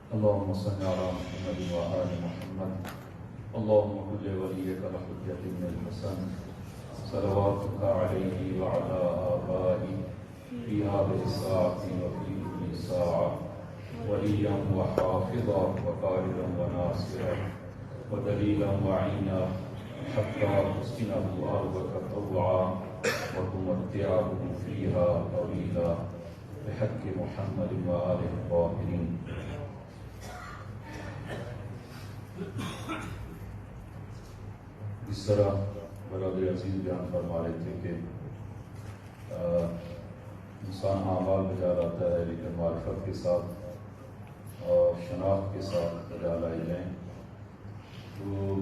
اللهم صل على محمد وآل محمد. اللهم كل وليك الحجة بن الحسن صلواتك عليه وعلى آبائه في هذه الساعة وفي كل ساعة وليا وحافظا وقائدا وناصرا ودليلا وعينا حتى تسكنه أرضك طوعا وتمتعه فيها طويلا بحق محمد وآله الطاهرين. اس طرح برادر عزیز بیان فرما رہے تھے کہ انسان اعمال بجا لاتا ہے لیکن معرفت کے ساتھ اور شناخت کے ساتھ بجا لائے جائیں. تو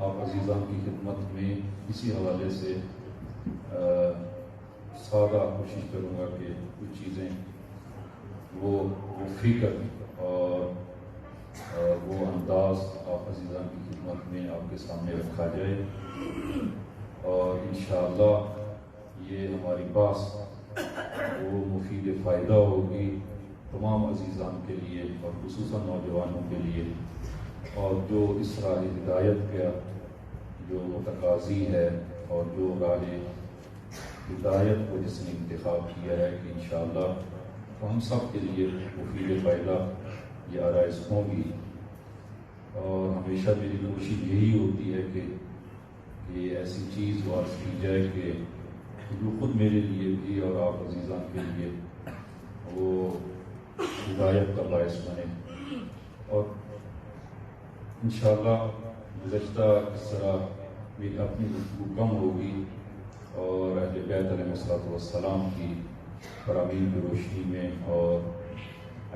آپ عزیزان کی خدمت میں اسی حوالے سے سادہ کوشش کروں گا کہ کچھ چیزیں وہ فکر اور وہ انداز آپ عزیزان کی خدمت میں آپ کے سامنے رکھا جائے اور انشاءاللہ یہ ہماری بات وہ مفید فائدہ ہوگی تمام عزیزان کے لیے اور خصوصاً نوجوانوں کے لیے، اور جو اس راہ ہدایت کا جو متقاضی ہے اور جو راہ ہدایت کو جس نے انتخاب کیا ہے کہ انشاءاللہ ہم سب کے لیے مفید فائدہ یہ آرائز ہوں گی. اور ہمیشہ میری کوشش یہی ہوتی ہے کہ ایسی چیز واضح کی جائے کہ جو خود میرے لیے بھی اور آپ عزیزان کے لیے وہ ہدایت کا باعث بنے. اور انشاءاللہ گزشتہ اس طرح میری اپنی گفتگو کم ہوگی اور اہل بیت علیہ الصلوۃ والسلام کی فرامین کی روشنی میں اور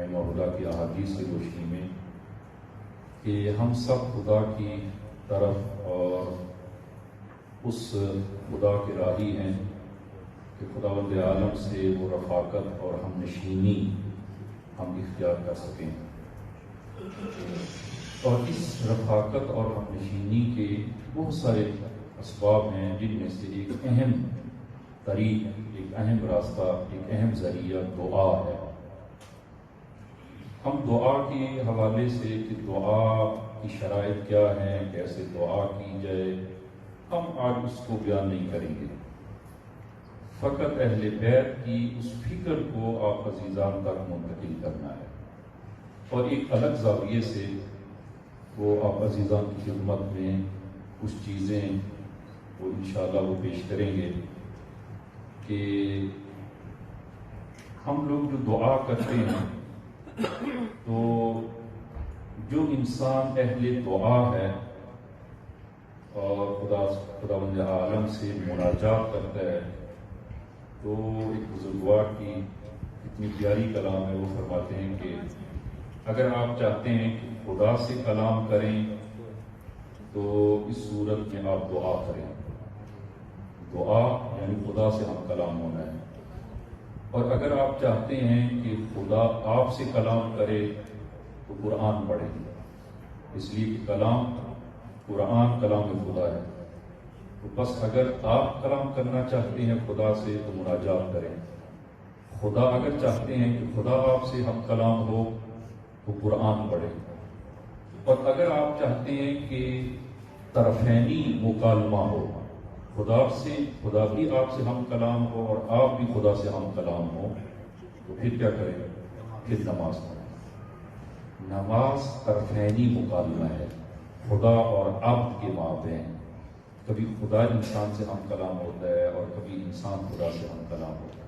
ائمہ خدا کی احادیث کی روشنی میں کہ ہم سب خدا کی طرف اور اس خدا کے راہی ہیں کہ خداوند عالم سے وہ رفاقت اور ہم نشینی ہم اختیار کر سکیں. اور اس رفاقت اور ہم نشینی کے بہت سارے اسباب ہیں جن میں سے ایک اہم طریق، ایک اہم راستہ، ایک اہم ذریعہ دعا ہے. ہم دعا کے حوالے سے کہ دعا کی شرائط کیا ہیں، کیسے دعا کی جائے، ہم آج اس کو بیان نہیں کریں گے. فقط اہل بیت کی اس فکر کو آپ عزیزان تک منتقل کرنا ہے اور ایک الگ زاویے سے وہ آپ عزیزان کی خدمت میں کچھ چیزیں وہ انشاءاللہ وہ پیش کریں گے کہ ہم لوگ جو دعا کرتے ہیں تو جو انسان اہل دعا ہے اور خداوند عالم سے مناجات کرتا ہے تو ایک بزرگوار کی اتنی پیاری کلام ہے، وہ فرماتے ہیں کہ اگر آپ چاہتے ہیں کہ خدا سے کلام کریں تو اس صورت میں آپ دعا کریں. دعا یعنی خدا سے ہم کلام ہونا ہے. اور اگر آپ چاہتے ہیں کہ خدا آپ سے کلام کرے تو قرآن پڑھیں، اس لیے کہ قرآن کلام خدا ہے. تو بس اگر آپ کلام کرنا چاہتے ہیں خدا سے تو مناجات کریں. خدا اگر چاہتے ہیں کہ خدا آپ سے ہم کلام ہو تو قرآن پڑھیں. اور اگر آپ چاہتے ہیں کہ طرفینی مکالمہ ہو، خدا بھی آپ سے ہم کلام ہو اور آپ بھی خدا سے ہم کلام ہو، تو پھر کیا کریں؟ پھر نماز پڑھیں. نماز طرفینی مکالمہ ہے، خدا اور عبد کے مابین. کبھی خدا انسان سے ہم کلام ہوتا ہے اور کبھی انسان خدا سے ہم کلام ہوتا ہے.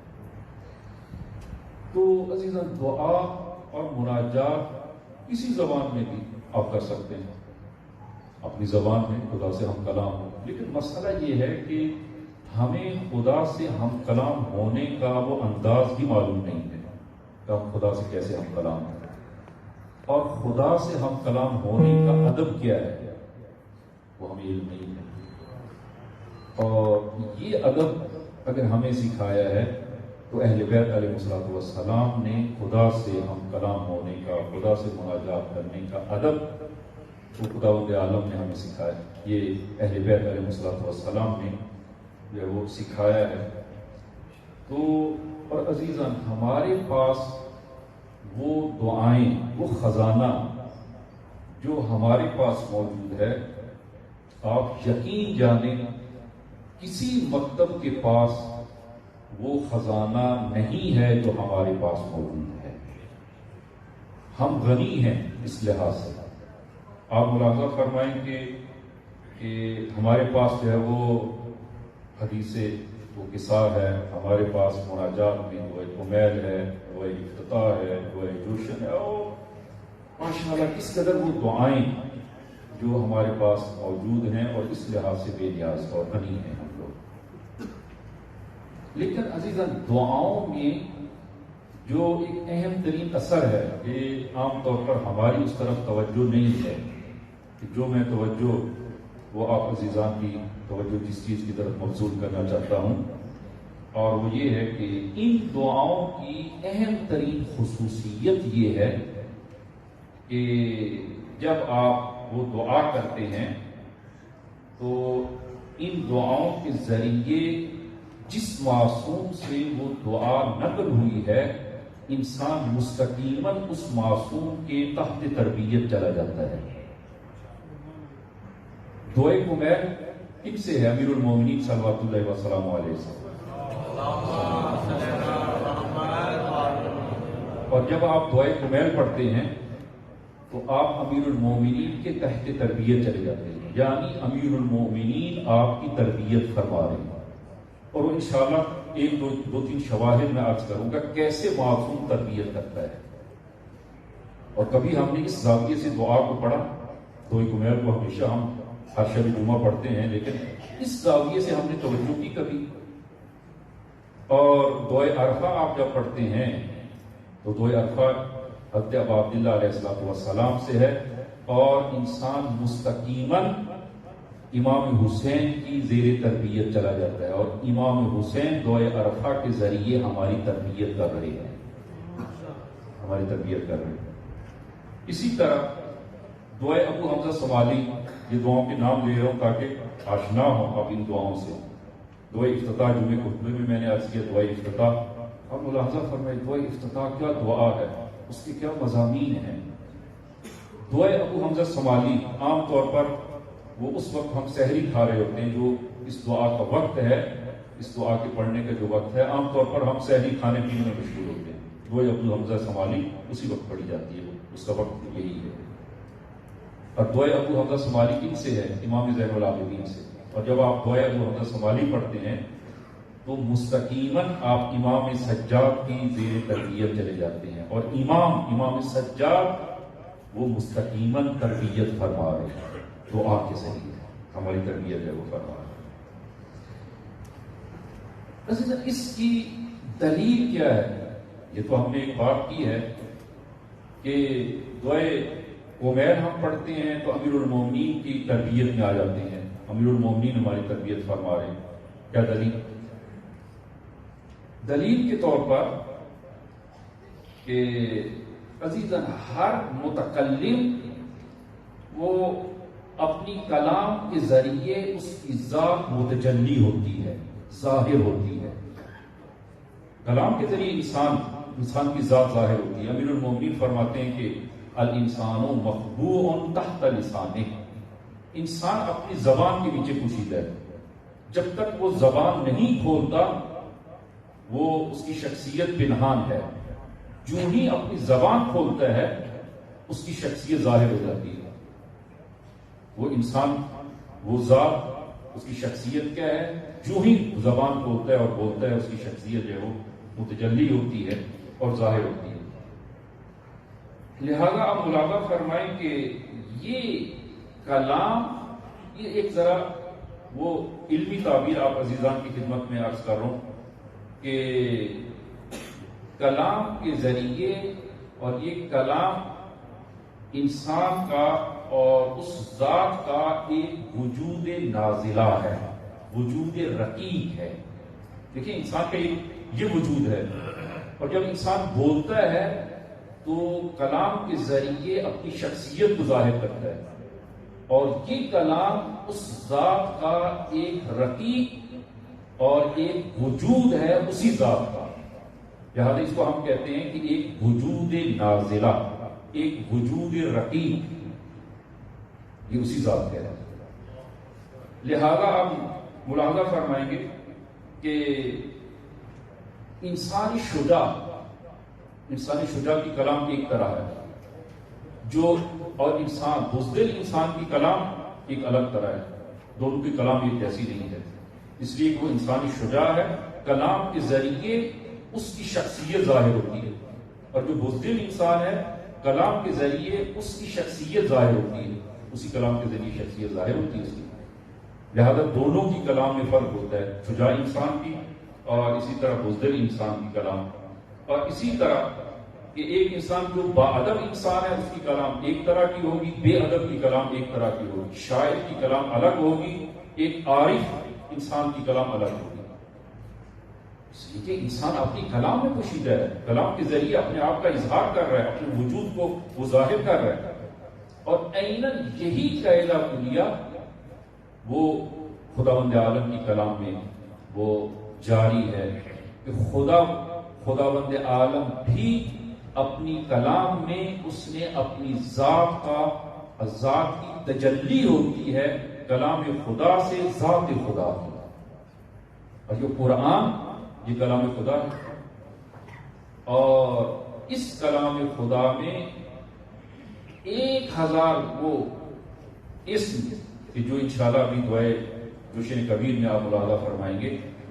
تو عزیزان دعا اور مناجات اسی زبان میں بھی آپ کر سکتے ہیں، اپنی زبان میں خدا سے ہم کلام ہو. لیکن مسئلہ یہ ہے کہ ہمیں خدا سے ہم کلام ہونے کا وہ انداز بھی معلوم نہیں ہے کہ ہم خدا سے کیسے ہم کلام کریں، اور خدا سے ہم کلام ہونے کا ادب کیا ہے وہ ہمیں علم نہیں ہے. اور یہ ادب اگر ہمیں سکھایا ہے تو اہل بیت علیہ الصلوۃ والسلام نے خدا سے ہم کلام ہونے کا، خدا سے مناجات کرنے کا ادب وہ خداوند عالم نے ہمیں سکھایا. یہ اہل بیت علیہ الصلوۃ والسلام نے جو وہ سکھایا ہے. تو اور عزیزان ہمارے پاس وہ دعائیں، وہ خزانہ جو ہمارے پاس موجود ہے، آپ یقین جانیں کسی مکتب کے پاس وہ خزانہ نہیں ہے جو ہمارے پاس موجود ہے۔ ہم غنی ہیں اس لحاظ سے۔ آپ ملاحظہ فرمائیں کہ ہمارے پاس جو ہے وہ حدیث وہ قصہ ہے، ہمارے پاس مناجات میں دعائے کمیل ہے، دعائے افتتاح ہے، دعائے جوشن ہے، اور ماشاءاللہ کس قدر وہ دعائیں جو ہمارے پاس موجود ہیں اور اس لحاظ سے بے نیاز اور غنی ہیں ہم لوگ۔ لیکن عزیزاً دعاؤں میں جو ایک اہم ترین اثر ہے کہ عام طور پر ہماری اس طرف توجہ نہیں ہے، کہ جو میں توجہ وہ آپ عزیزان کی توجہ جس چیز کی طرف مبذول کرنا چاہتا ہوں، اور وہ یہ ہے کہ ان دعاؤں کی اہم ترین خصوصیت یہ ہے کہ جب آپ وہ دعا کرتے ہیں تو ان دعاؤں کے ذریعے جس معصوم سے وہ دعا نقل ہوئی ہے، انسان مستقیماً اس معصوم کے تحت تربیت چلا جاتا ہے۔ دعائے کمیل کن سے ہے؟ امیر المومنین صلوات اللہ وسلم علیہ وسلم۔ اور جب آپ دعائے کمیل پڑھتے ہیں تو آپ امیر المومنین کے تحت تربیت چلے جاتے ہیں، یعنی امیر المومنین آپ کی تربیت فرما رہے ہیں۔ اور وہ انشاءاللہ ایک دو تین شواہد میں عرض کروں گا کیسے معصوم تربیت کرتا ہے۔ اور کبھی ہم نے اس زاویے سے دعا کو پڑھا، دعائے کمیل کو ہمیشہ ہم ہر شب جمعہ پڑھتے ہیں، لیکن اس زاویے سے ہم نے توجہ کی کبھی۔ اور دعائے عرفہ آپ جب پڑھتے ہیں تو دعائے عرفہ حضرت ابا عبداللہ علیہ السلام سے ہے، اور انسان مستقیماً امام حسین کی زیر تربیت چلا جاتا ہے، اور امام حسین دعائے عرفہ کے ذریعے ہماری تربیت کر رہے ہیں، ہماری تربیت کر رہے ہیں۔ اسی طرح دعائے ابو حمزہ سمالی، یہ دعاؤں کے نام لے رہا ہوں تاکہ آشنا ہوں آپ ان دعاؤں سے۔ دعائے افتتاح جمعے خطبے میں نے عرض کیا، دعائے افتتاح، اب ملاحظہ فرمائے دعائے افتتاح کیا دعا ہے، اس کے کیا مضامین ہیں۔ دعائے ابو حمزہ سمالی عام طور پر وہ اس وقت ہم سحری کھا رہے ہوتے ہیں، جو اس دعا کا وقت ہے، اس دعا کے پڑھنے کا جو وقت ہے، عام طور پر ہم سحری کھانے پینے میں مشغول ہوتے ہیں۔ دعائے ابو حمزہ سمالی اسی وقت پڑھی جاتی ہے، اس کا وقت یہی ہے۔ اور دعائے ابو حمزہ سمالی کن سے ہے؟ امام زین العابدین سے۔ اور جب آپ دعائے ابو حمزہ سمالی پڑھتے ہیں تو مستقیماً آپ امام سجاد کی زیر تربیت چلے جاتے ہیں، اور امام سجاد وہ مستقیماً تربیت فرما رہے ہیں، دعا کے ذریعے ہماری تربیت ہے وہ فرما رہے ہیں۔ اس کی دلیل کیا ہے؟ یہ تو ہم نے ایک بات کی ہے کہ دعائے کمیل ہم پڑھتے ہیں تو امیر المومنین کی تربیت میں آ جاتے ہیں، امیر المومنین ہماری تربیت فرما رہے ہیں۔ کیا دلیل؟ دلیل کے طور پر کہ عزیزاً ہر متکلم وہ اپنی کلام کے ذریعے اس کی ذات متجلی ہوتی ہے، ظاہر ہوتی ہے۔ کلام کے ذریعے انسان کی ذات ظاہر ہوتی ہے۔ امیر المومنین فرماتے ہیں کہ الانسان مخبوء تحت لسانہ، انسان اپنی زبان کے نیچے پوشیدہ ہے، جب تک وہ زبان نہیں کھولتا وہ اس کی شخصیت پنہان ہے، جو ہی اپنی زبان کھولتا ہے اس کی شخصیت ظاہر ہو جاتی ہے۔ وہ انسان، وہ ذات، اس کی شخصیت کیا ہے؟ جو ہی زبان کھولتا ہے اور بولتا ہے اس کی شخصیت جو ہے وہ متجلی ہوتی ہے اور ظاہر ہوتی ہے۔ لہذا آپ ملاحظہ فرمائیں کہ یہ کلام، یہ ایک ذرا وہ علمی تعبیر آپ عزیزان کی خدمت میں عرض کر رہا ہوں کہ کلام کے ذریعے، اور یہ کلام انسان کا اور اس ذات کا ایک وجود نازلہ ہے، وجود رقیق ہے۔ دیکھیں انسان کا یہ وجود ہے، اور جب انسان بولتا ہے تو کلام کے ذریعے اپنی شخصیت کو ظاہر کرتا ہے، اور یہ کلام اس ذات کا ایک رقیق اور ایک وجود ہے، اسی ذات کا۔ لہٰذا اس کو ہم کہتے ہیں کہ ایک وجود نازلہ، ایک وجود رقیق، یہ اسی ذات کہہ رہا ہے۔ لہذا آپ ملاحظہ فرمائیں گے کہ انسانی شجاع کی کلام ایک طرح ہے، جو اور انسان بزدل انسان کی کلام ایک الگ طرح ہے، دونوں کی کلام ایک جیسی نہیں ہے، اس لیے کہ وہ انسانی شجاع ہے، کلام کے ذریعے اس کی شخصیت ظاہر ہوتی ہے، اور جو بزدل انسان ہے کلام کے ذریعے اس کی شخصیت ظاہر ہوتی ہے، اسی کلام کے ذریعے شخصیت ظاہر ہوتی ہے اس کی۔ لہذا دونوں کی کلام میں فرق ہوتا ہے، شجاع انسان کی اور اسی طرح بزدل انسان کی کلام، اور اسی طرح کہ ایک انسان جو با ادب انسان ہے اس کی کلام ایک طرح کی ہوگی، بے ادب کی کلام ایک طرح کی ہوگی، شاعر کی کلام الگ ہوگی، ایک عارف انسان کی کلام الگ ہوگی، اس لیے کہ انسان اپنی کلام میں پوشیدہ ہے، کلام کے ذریعے اپنے آپ کا اظہار کر رہا ہے، اپنے وجود کو وہ ظاہر کر رہا ہے، اور عیناً یہی قاعدہ کلیہ وہ خداوند عالم کی کلام میں وہ جاری ہے کہ خداوند عالم بھی اپنی کلام میں اس نے اپنی ذات کی تجلی ہوتی ہے کلام خدا سے ذات خدا کی، اور یہ قرآن یہ کلام خدا ہے، اور اس کلام خدا میں 1000 وہ اسم کہ جو انشاءاللہ ابھی دعائے جوشن کبیر میں آپ ملاحظہ فرمائیں گے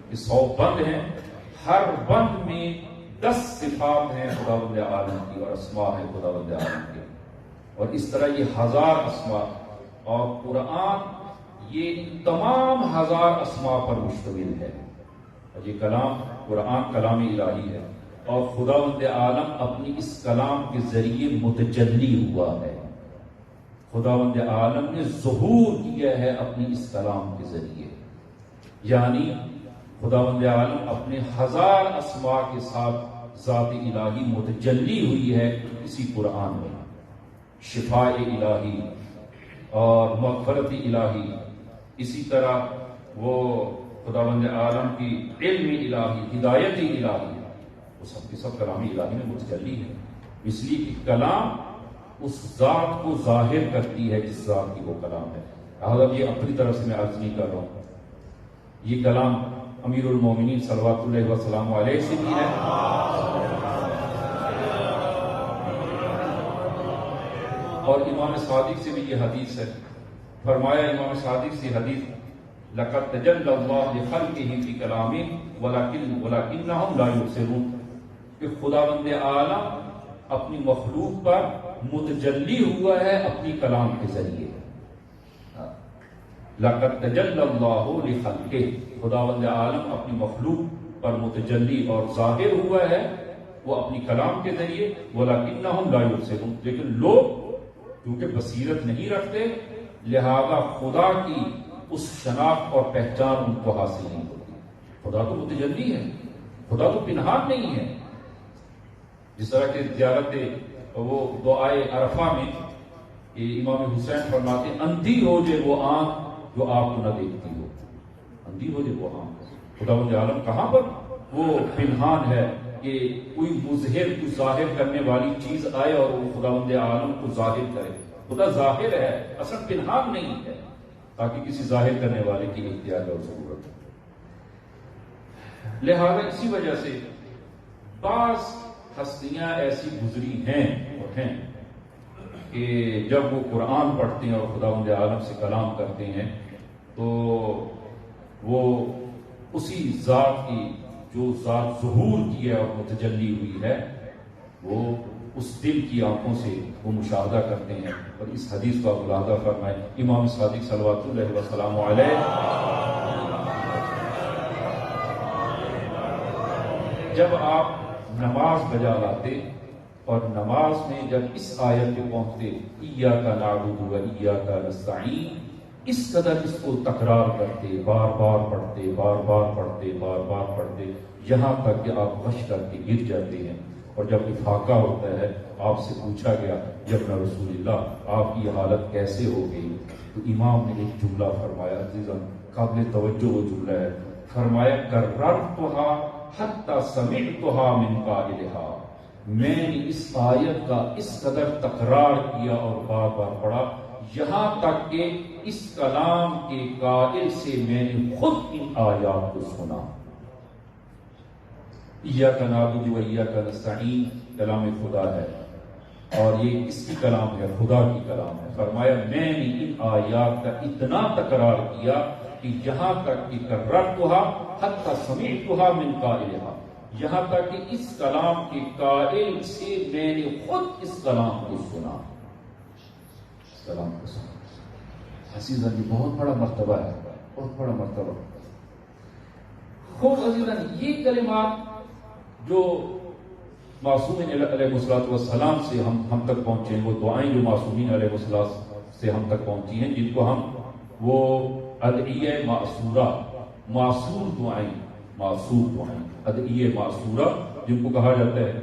کہ 100 بند ہیں، ہر بند میں 10 صفات ہیں خداوند عالم کی اور اسماء ہیں خداوند عالم کے، اور اس طرح یہ 1000 اسماء، اور قرآن یہ تمام 1000 اسماء پر مشتمل ہے، اور یہ کلام قرآن کلام الہی ہے، اور خداوند عالم اپنی اس کلام کے ذریعے متجلی ہوا ہے، خداوند عالم نے ظہور کیا ہے اپنی اس کلام کے ذریعے، یعنی خداوند عالم اپنے 1000 اسماء کے ساتھ ذات الہی متجلی ہوئی ہے اسی قرآن میں، شفاء الہی اور مغفرت الہی، اسی طرح وہ خداوند عالم کی علم الہی، ہدایت الہی، وہ سب کے سب کلام الہی میں متجلی ہے، اس لیے کہ کلام اس ذات کو ظاہر کرتی ہے جس ذات کی وہ کلام ہے۔ اب یہ اپنی طرف سے میں عرض نہیں کر رہا ہوں، یہ کلام امیر المومنین صلوات اللہ وسلام علیہ سے بھی ہے، اور امام صادق سے بھی یہ حدیث ہے، فرمایا امام صادق سے حدیث لَقَدْ تَجَلَّى اللَّهُ لِخَلْقِهِ فِي كَلَامٍ وَلَكِنَّهُمْ لَا يُبْصِرُونَ کہ خداوند عالم اپنی مخلوق پر متجلی ہوا ہے اپنی کلام کے ذریعے، لَقَدْ تَجَلَّى اللَّهُ لِخَلْقِهِ خداوند عالم اپنی مخلوق پر متجلی اور ظاہر ہوا ہے وہ اپنی کلام کے ذریعے، وَلَكِنَّهُمْ لَا يُبْصِرُونَ لیکن لوگ کیونکہ بصیرت نہیں رکھتے لہذا خدا کی اس شناخت اور پہچان ان کو حاصل نہیں ہوتی، خدا تو متجلی ہے، خدا تو پنہان نہیں ہے، جس طرح کہ زیارت وہ دعائے عرفہ میں امام حسین فرماتے ہیں اندھی ہو جائے وہ آنکھ جو آپ کو نہ دیکھتی ہو، اندھی ہو جائے وہ آنکھ، خداوند عالم کہاں پر وہ پنہان ہے کہ کوئی مظہر کوئی ظاہر کرنے والی چیز آئے اور وہ خداوند عالم کو ظاہر کرے، خدا ظاہر ہے اصل پنہان نہیں ہے، تاکہ کسی ظاہر کرنے والے کی اختیار اور ضرورت ہو۔ لہذا اسی وجہ سے بعض ہستیاں ایسی گزری ہیں اور ہیں کہ جب وہ قرآن پڑھتے ہیں اور خداوند عالم سے کلام کرتے ہیں تو وہ اسی ذات کی جو ذات ظہور کی ہے اور متجلی ہوئی ہے وہ اس دل کی آنکھوں سے وہ مشاہدہ کرتے ہیں، اور اس حدیث کا ملاحظہ فرمائے امام صادق صلوات اللہ وسلام علیہ جب آپ نماز بجا لاتے اور نماز میں جب اس آیت پہ پہنچتے ایاک نعبد و ایاک نستعین، اس قدر اس کو تکرار کرتے، بار بار پڑھتے، بار بار پڑھتے، بار بار پڑھتے، یہاں تک کہ آپ غش کر کے گر جاتے ہیں، اور جب افاقہ ہوتا ہے آپ سے پوچھا گیا ابن رسول اللہ آپ کی حالت کیسے ہو گئی، تو امام نے ایک جملہ فرمایا، عزیزاً قابل توجہ وہ جملہ ہے، فرمایا کررتھا حتی سمعتها من قائلها، میں نے اس آیت کا اس قدر تکرار کیا اور بار بار پڑھا یہاں تک کہ اس کلام کے قائل سے میں نے خود ان آیات کو سنا۔ ایاک نعبد و ایاک نستعین کلام خدا ہے، اور یہ کس کی کلام ہے؟ خدا کی کلام ہے۔ فرمایا میں نے ان آیات کا اتنا تکرار کیا کہ یہاں تک کہ کررتھا حتی سمعتھا من قائلھا، یہاں تک کہ اس کلام کے قائل سے میں نے خود اس کلام کو سنا۔ اس کلام کو سنا عزیزاً، یہ بہت بڑا مرتبہ ہے، بہت بڑا مرتبہ۔ خوب عزیزاً، یہ کلمات جو معصومین علیہ السلام سے ہم تک پہنچے ہیں، وہ دعائیں جو معصومین علیہ السلام سے ہم تک پہنچی ہیں، جن کو ہم وہ ادعیہ معصورہ، معصور دعائیں، معصور دعائیں، ادعیہ معصورہ جن کو کہا جاتا ہے۔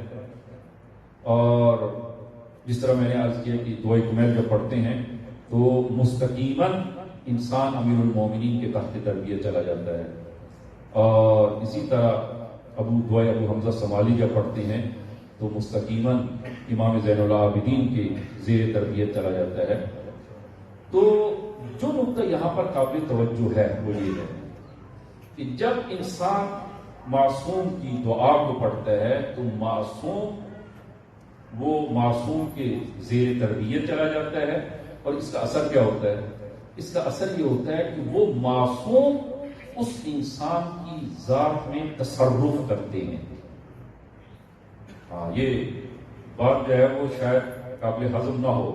اور جس طرح میں نے عرض کیا کہ دعائے کمیل جب پڑھتے ہیں تو مستقیماً انسان امیر المومنین کے تحت تربیت چلا جاتا ہے، اور اسی طرح دعائے ابو حمزہ سمالی جب پڑھتے ہیں تو مستقیماً امام زین العابدین کے زیر تربیت چلا جاتا ہے۔ تو جو نقطہ یہاں پر قابل توجہ ہے وہ یہ ہے کہ جب انسان معصوم کی دعا کو پڑھتا ہے تو وہ معصوم کے زیر تربیت چلا جاتا ہے، اور اس کا اثر کیا ہوتا ہے؟ اس کا اثر یہ ہوتا ہے کہ وہ معصوم اس انسان کی ذات میں تصرف کرتے ہیں۔ یہ بات جو ہے وہ شاید قابل ہضم نہ ہو۔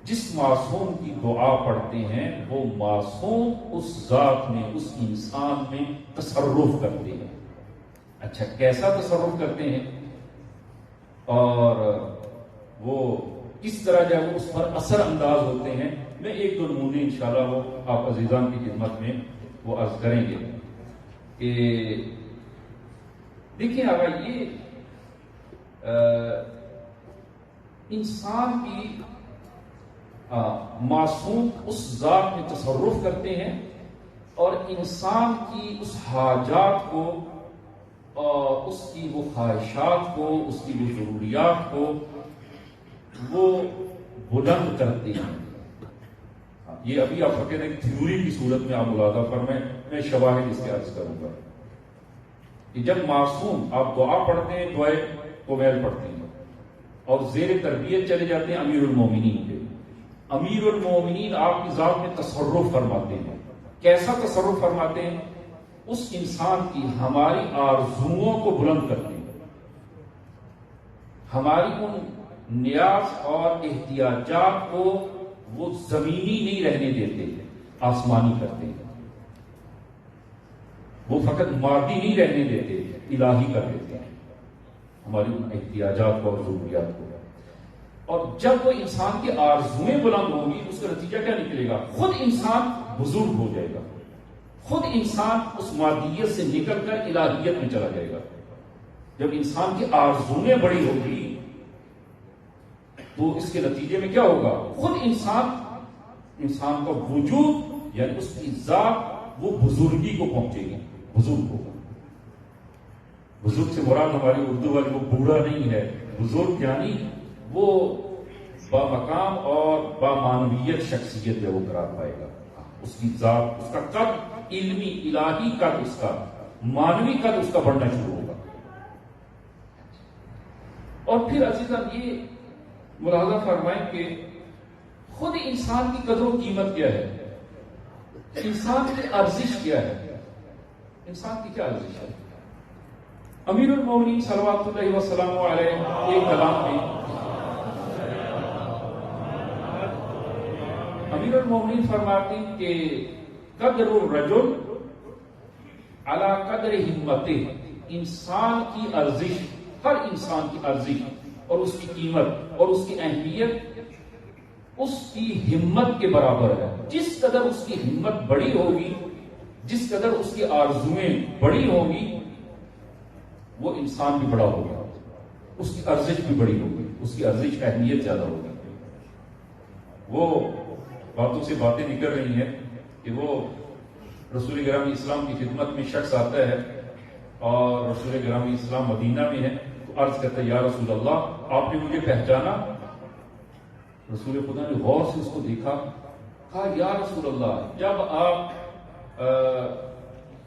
جس معصوم کی دعا پڑھتے ہیں وہ معصوم اس ذات میں، اس انسان میں تصرف کرتے ہیں۔ اچھا، کیسا تصرف کرتے ہیں اور وہ کس طرح جو ہے وہ اس پر اثر انداز ہوتے ہیں، میں ایک دو نمونے انشاءاللہ وہ آپ عزیزان کی خدمت میں وہ عرض کریں گے کہ دیکھیں آقا، یہ انسان کی معصوم اس ذات میں تصرف کرتے ہیں، اور انسان کی اس حاجات کو، اس کی وہ خواہشات کو، اس کی وہ ضروریات کو وہ بلند کرتے ہیں۔ یہ ابھی آپ کہتے ہیں تھیوری کی صورت میں آپ ملاحظہ فرمائیں، میں شواہد اس کے عرض کروں گا کہ جب معصوم آپ دعا پڑھتے ہیں، دعائے کمیل پڑھتے ہیں اور زیر تربیت چلے جاتے ہیں امیر المومنین کے، امیر المومنین آپ کی ذات میں تصرف فرماتے ہیں۔ کیسا تصرف فرماتے ہیں؟ اس انسان کی ہماری آرزوؤں کو بلند کرتے ہیں، ہماری ان نیاز اور احتیاجات کو وہ زمینی نہیں رہنے دیتے، آسمانی کرتے ہیں۔ وہ فقط مادی نہیں رہنے دیتے، الہی کر دیتے ہیں ہماری ان احتیاجات کو اور ضروریات کو۔ اور جب وہ انسان کی آرزویں بلند ہوں گی، اس کا نتیجہ کیا نکلے گا؟ خود انسان بزرگ ہو جائے گا، خود انسان اس مادیت سے نکل کر الہیت میں چلا جائے گا۔ جب انسان کی آرزویں بڑی ہوگی تو اس کے نتیجے میں کیا ہوگا؟ خود انسان کا وجود یعنی اس کی ذات وہ بزرگی کو پہنچے گی، بزرگ ہوگا۔ بزرگ سے مراد ہماری اردو والی وہ بوڑھا نہیں ہے، بزرگ یعنی وہ بامقام اور بامعنویت شخصیت ہے، وہ قرار پائے گا۔ اس کی ذات، اس کا قد، علمی الہی قد، اس کا معنوی قد اس کا بڑھنا شروع ہوگا۔ اور پھر عزیزان یہ ملاحظہ فرمائیں کہ خود انسان کی قدر و قیمت کیا ہے، انسان کی ارزش کیا ہے، انسان کی کیا ارزش ہے۔ امیر المومنین صلوات اللہ وسلم علیہ ایک کلام میں امیر المومنین فرماتے ہیں کہ قدر الرجل علی قدر ہمتہ، انسان کی ارزش، ہر انسان کی ارزش اور اس کی قیمت اور اس کی اہمیت اس کی ہمت کے برابر ہے۔ جس قدر اس کی ہمت بڑی ہوگی، جس قدر اس کی آرزویں بڑی ہوگی، وہ انسان بھی بڑا ہوگا، اس کی ارزش بھی بڑی ہوگی، اس کی ارزش اہمیت زیادہ ہوگی۔ وہ باتوں سے باتیں نکل رہی ہیں کہ وہ رسول گرامی اسلام کی خدمت میں شخص آتا ہے اور رسول گرامی اسلام مدینہ میں ہے، تو عرض کرتے یا رسول اللہ آپ نے مجھے پہچانا؟ رسول خدا نے غور سے اس کو دیکھا، کہا یا رسول اللہ جب آپ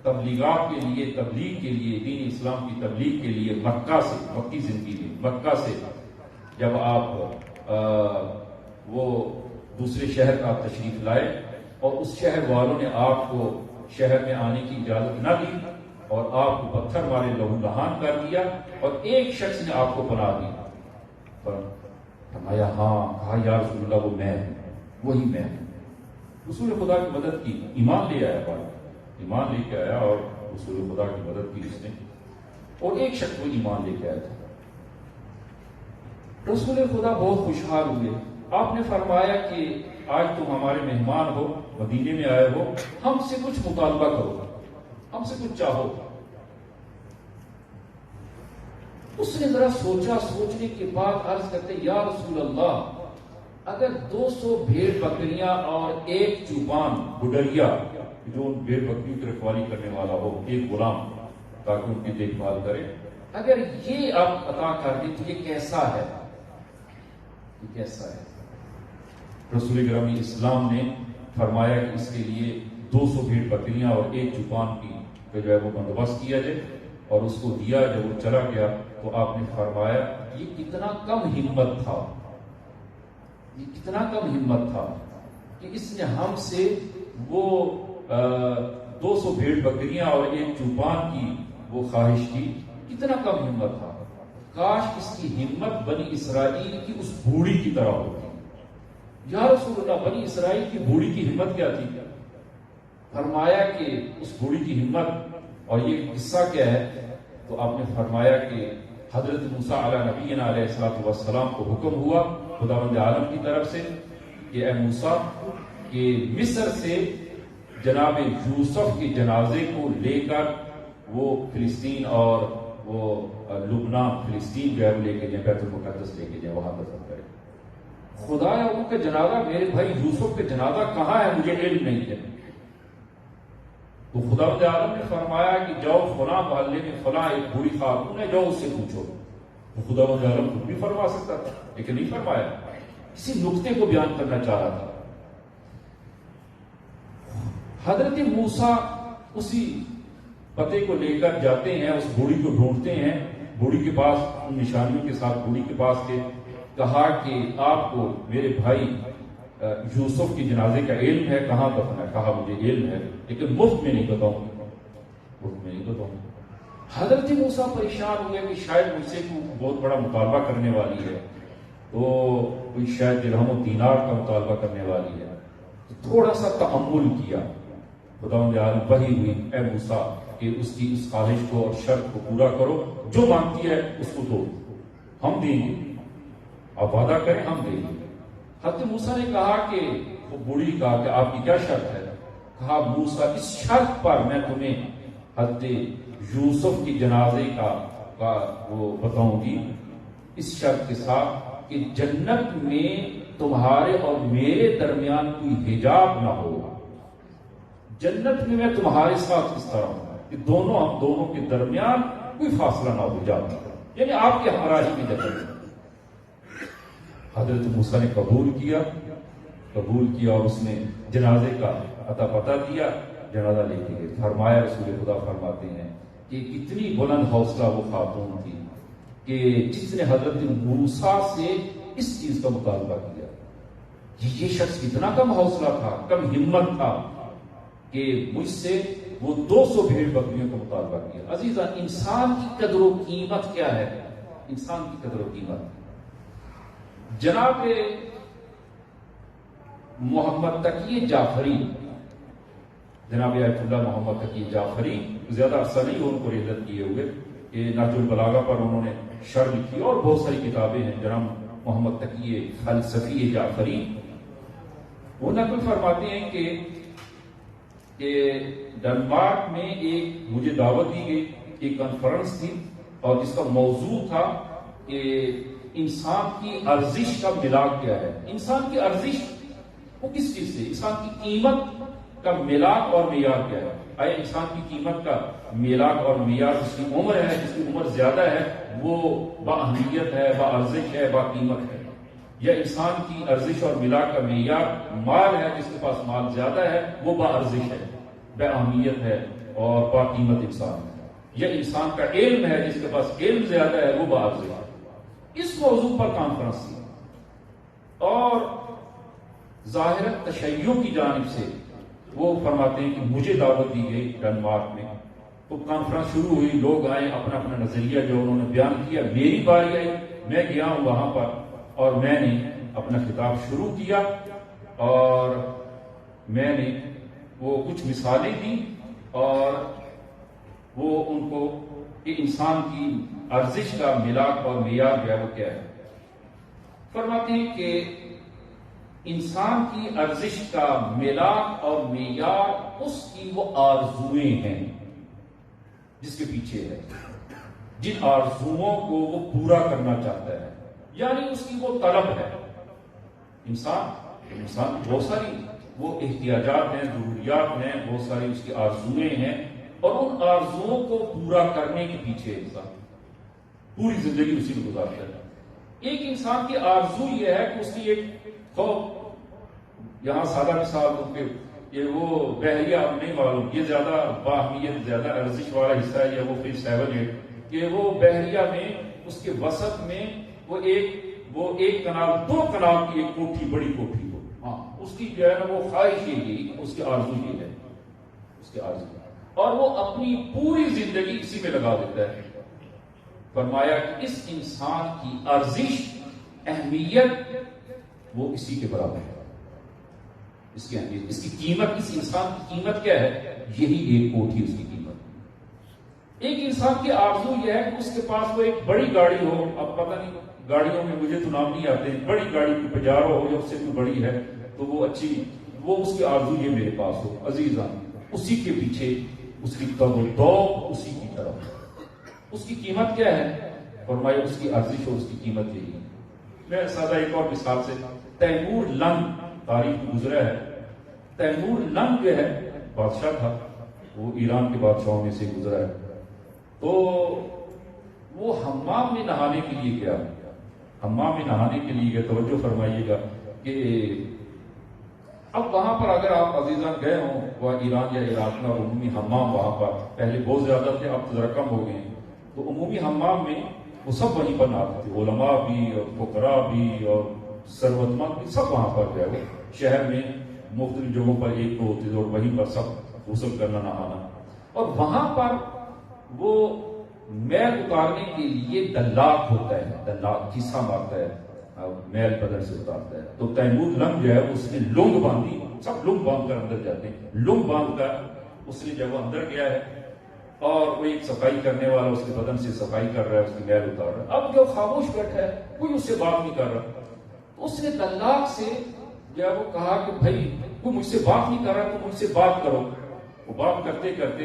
تبلیغات کے لیے، تبلیغ کے لیے، دین اسلام کی تبلیغ کے لیے مکہ سے، مکی زندگی میں مکہ سے جب آپ وہ دوسرے شہر کا تشریف لائے اور اس شہر والوں نے آپ کو شہر میں آنے کی اجازت نہ دی اور آپ کو پتھر مارے لہو لہان کر دیا اور ایک شخص نے آپ کو پناہ دی، فرمایا ہاں، کہا یا رسول اللہ وہ میں ہوں، وہی میں ہوں۔ رسول خدا کی مدد کی، ایمان لے آیا، ایمان لے کے آیا اور رسول خدا کی مدد کی اس نے، اور ایک شخص وہ ایمان لے کے آیا تھا۔ رسول خدا بہت خوشحال ہوئے، آپ نے فرمایا کہ آج تم ہمارے مہمان ہو، مدینے میں آئے ہو، ہم سے کچھ مطالبہ کرو، ہم سے کچھ چاہو۔ اس نے ذرا سوچا، سوچنے کے بعد عرض کرتے یا رسول اللہ اگر 200 بھیڑ بکریاں اور ایک چوپان گڈریا جو ان بھیڑ بکریوں کی رکھوالی کرنے والا ہو، ایک غلام تاکہ ان کی دیکھ بھال کرے، اگر یہ آپ عطا کر دیں تو یہ کیسا ہے؟ یہ کیسا ہے؟ رسول گرامی اسلام نے فرمایا کہ اس کے لیے 200 بھیڑ بکریاں اور ایک چوپان کی جو ہے وہ بندوبست کیا جائے، اور اس کو دیا۔ جب وہ چلا گیا تو آپ نے فرمایا یہ کتنا کم ہمت تھا، یہ کتنا کم ہمت تھا کہ اس نے ہم سے وہ 200 بھیڑ بکریاں اور ایک چوپان کی وہ خواہش کی، کتنا کم ہمت تھا۔ کاش اس کی ہمت بنی اسرائیل کی اس بوڑھی کی طرح ہوتی۔ یا رسول اللہ بنی اسرائیل کی بوڑھی کی ہمت کیا تھی؟ فرمایا کہ اس بوڑھی کی ہمت، اور یہ قصہ کیا ہے تو آپ نے فرمایا کہ حضرت موسیٰ علیہ نبینا علیہ الصلوۃ والسلام کو حکم ہوا خداوند عالم کی طرف سے کہ اے موسیٰ کہ مصر سے جناب یوسف کے جنازے کو لے کر وہ فلسطین اور وہ لبنان، فلسطین جو ہے وہ لے کے جائیں، بیت المقدس لے کے جائیں، وہاں دفن کریں۔ خدایا ان کا جنازہ، میرے بھائی یوسف کا جنازہ کہاں ہے؟ مجھے علم نہیں ہے۔ تو خداوند عالم نے فرمایا کہ جاؤ فلاں محلے میں فلاں ایک بوڑھی خاتون ہے، جاؤ اس سے پوچھو۔ تو خداوند عالم خود بھی فرما سکتا تھا لیکن نہیں فرمایا، کسی نقطے کو بیان کرنا چاہ رہا تھا۔ حضرت موسیٰ اسی پتے کو لے کر جاتے ہیں، اس بوڑھی کو ڈھونڈتے ہیں، بوڑھی کے پاس ان نشانیوں کے ساتھ بوڑھی کے پاس کے کہا کہ آپ کو میرے بھائی یوسف کی جنازے کا علم ہے، کہاں دفن ہے؟ کہا مجھے علم ہے لیکن مفت میں نہیں بتاؤں گا، مفت میں نہیں بتاؤں گا۔ حضرت موسیٰ پریشان ہوئے کہ شاید مجھ سے بہت بڑا مطالبہ کرنے والی ہے، تو کوئی شاید درہم و دینار کا مطالبہ کرنے والی ہے۔ تو تھوڑا سا تأمل کیا، خداوند عالم وحی ہوئی اے موسیٰ کہ اس کی اس خواہش کو اور شرط کو پورا کرو، جو مانگتی ہے اس کو دو، ہم دیں گے، آپ وعدہ کریں ہم دیں گے۔ حضرت موسیٰ نے کہا کہ وہ بوڑھی کہا کہ آپ کی کیا شرط ہے؟ کہا موسیٰ اس شرط پر میں تمہیں حضرت یوسف کی جنازے کا وہ بتاؤں گی، اس شرط کے ساتھ کہ جنت میں تمہارے اور میرے درمیان کوئی حجاب نہ ہو، جنت میں میں تمہارے ساتھ اس طرح ہوں کہ ہم دونوں کے درمیان کوئی فاصلہ نہ ہو، حجاب نہ ہو، یعنی آپ کے ہمراہی میں جنت۔ حضرت موسیٰ نے قبول کیا اور اس نے جنازے کا عطا پتہ دیا، جنازہ لے کے گئے۔ فرمایا رسول خدا فرماتے ہیں کہ کتنی بلند حوصلہ وہ خاتون تھی کہ جس نے حضرت موسیٰ سے اس چیز کا مطالبہ کیا۔ یہ شخص کتنا کم حوصلہ تھا، کم ہمت تھا کہ مجھ سے وہ 200 بھیڑ بکریوں کا مطالبہ کیا۔ عزیزان، انسان کی قدر و قیمت کیا ہے؟ انسان کی قدر و قیمت جناب محمد تقی جعفری، جناب آیت اللہ محمد تقی جعفری، زیادہ عرصہ نہیں ان کو رحلت کیے ہوئے، کہ نہج البلاغہ پر انہوں نے شرح لکھی اور بہت ساری کتابیں ہیں۔ جناب محمد تقی فلسفی جعفری وہ نقل فرماتے ہیں کہ ڈنمارک میں مجھے دعوت دی گئی، ایک کانفرنس تھی اور جس کا موضوع تھا کہ انسان کی ارزش کا ملاک کیا ہے۔ انسان کی ارزش وہ کس چیز سے، انسان کی قیمت کا میلاک اور معیار کیا ہے؟ آیا انسان کی قیمت کا میلاک اور معیار جس کی عمر ہے، جس کی عمر زیادہ ہے، وہ با اہمیت ہے، با ارزش ہے، با قیمت ہے؟ یا انسان کی ارزش اور میلاک کا معیار مال ہے، جس کے پاس مال زیادہ ہے وہ با ارزش ہے، با اہمیت ہے اور با قیمت انسان ہے؟ یا انسان کا علم ہے، جس کے پاس علم زیادہ ہے وہ با ارزش ہے؟ اس موضوع پر کانفرنس تھی، اور ظاہر تشیع کی جانب سے وہ فرماتے ہیں کہ مجھے دعوت دی گئی ڈنمارک میں، تو کانفرنس شروع ہوئی، لوگ آئے، اپنا اپنا نظریہ جو انہوں نے بیان کیا، میری باری آئی، میں گیا ہوں وہاں پر اور میں نے اپنا خطاب شروع کیا، اور میں نے وہ کچھ مثالیں دی اور وہ ان کو کہ انسان کی ارزش کا میلاک اور معیار جو ہے وہ کیا ہے؟ فرماتے ہیں کہ انسان کی ارزش کا میلاک اور معیار اس کی وہ آرزویں ہیں جس کے پیچھے ہے، جن آرزوؤں کو وہ پورا کرنا چاہتا ہے، یعنی اس کی وہ طلب ہے۔ انسان کی بہت ساری وہ احتیاجات ہیں، ضروریات ہیں، بہت ساری اس کی آرزویں ہیں، اور ان آرزوؤں کو پورا کرنے کے پیچھے انسان پوری زندگی اسی میں گزارتا ہے۔ ایک انسان کی آرزو یہ ہے کہ اس کی ایک یہاں سادہ مثال دوں کہ یہ وہ بحریہ اب نہیں معلوم، یہ زیادہ باہمیت، زیادہ ارزش والا حصہ ہے، یا وہ پھر 7-8 کہ وہ بحریہ میں اس کے وسط میں وہ ایک کنال، 2 کنال کی ایک کوٹھی، بڑی کوٹھی ہو، ہاں اس کی جو ہے نا وہ خواہش یہ، اس کی آرزو یہ ہے، اس کی آرزو، اور وہ اپنی پوری زندگی اسی میں لگا دیتا ہے۔ فرمایا کہ اس انسان کی ارزش، اہمیت وہ اسی کے برابر ہے، اس کی اہمیت، اس کی قیمت، اس انسان کی قیمت کیا ہے؟ یہی ایک کوٹھی اس کی قیمت۔ ایک انسان کی آرزو یہ ہے کہ اس کے پاس وہ ایک بڑی گاڑی ہو، اب پتہ نہیں گاڑیوں میں مجھے تو نام نہیں آتے، بڑی گاڑی کوئی پجارو ہو یا اس سے کوئی بڑی ہے تو وہ اچھی، وہ اس کی آرزو یہ میرے پاس ہو، عزیزاں اسی کے پیچھے اس کی توجہ اسی کی طرف۔ اس کی قیمت کیا ہے؟ فرمایا اس کی ارزش اور اس کی قیمت یہی ہے۔ میں سادہ ایک اور مثال سے، تیمور لنگ تاریخ میں گزرا ہے۔ تیمور لنگ جو ہے بادشاہ تھا، وہ ایران کے بادشاہوں میں سے گزرا ہے، تو وہ حمام میں نہانے کے لیے گیا، حمام میں نہانے کے لیے گیا۔ توجہ فرمائیے گا کہ اب وہاں پر اگر آپ عزیزان گئے ہوں وہ ایران یا عراق میں، اور عمومی حمام وہاں پر پہلے بہت زیادہ تھے، اب تو ذرا کم ہو گئے ہیں، تو عمومی حمام میں وہ سب وہیں پر نہاتے تھے، علماء بھی اور فقراء بھی اور ثروت مند بھی، سب وہاں پر گئے۔ شہر میں مختلف جگہوں پر ایک دو ہوتے تھے اور وہیں پر سب غسل کرنا، نہانا، اور وہاں پر وہ میل اتارنے کے لیے دلاک ہوتا ہے، دلاک کھیسا مارتا ہے، میل بدن سے اتارتا ہے۔ تو تیمور لنگ جو ہے اس نے لنگ باندھی، سب لنگ باندھ کر اندر جاتے ہیں، لنگ باندھ کر اس نے جب وہ اندر گیا ہے اور وہ ایک صفائی کرنے والا اس کے بدن سے صفائی کر رہا ہے، اس کی میل اتار رہا ہے، اب جو خاموش بیٹھا ہے کوئی اس سے بات نہیں کر رہا، تو اس نے دلاک سے جب وہ کہا کہ بھائی کوئی مجھ سے بات نہیں کر رہا تو مجھ سے بات کرو۔ وہ بات کرتے کرتے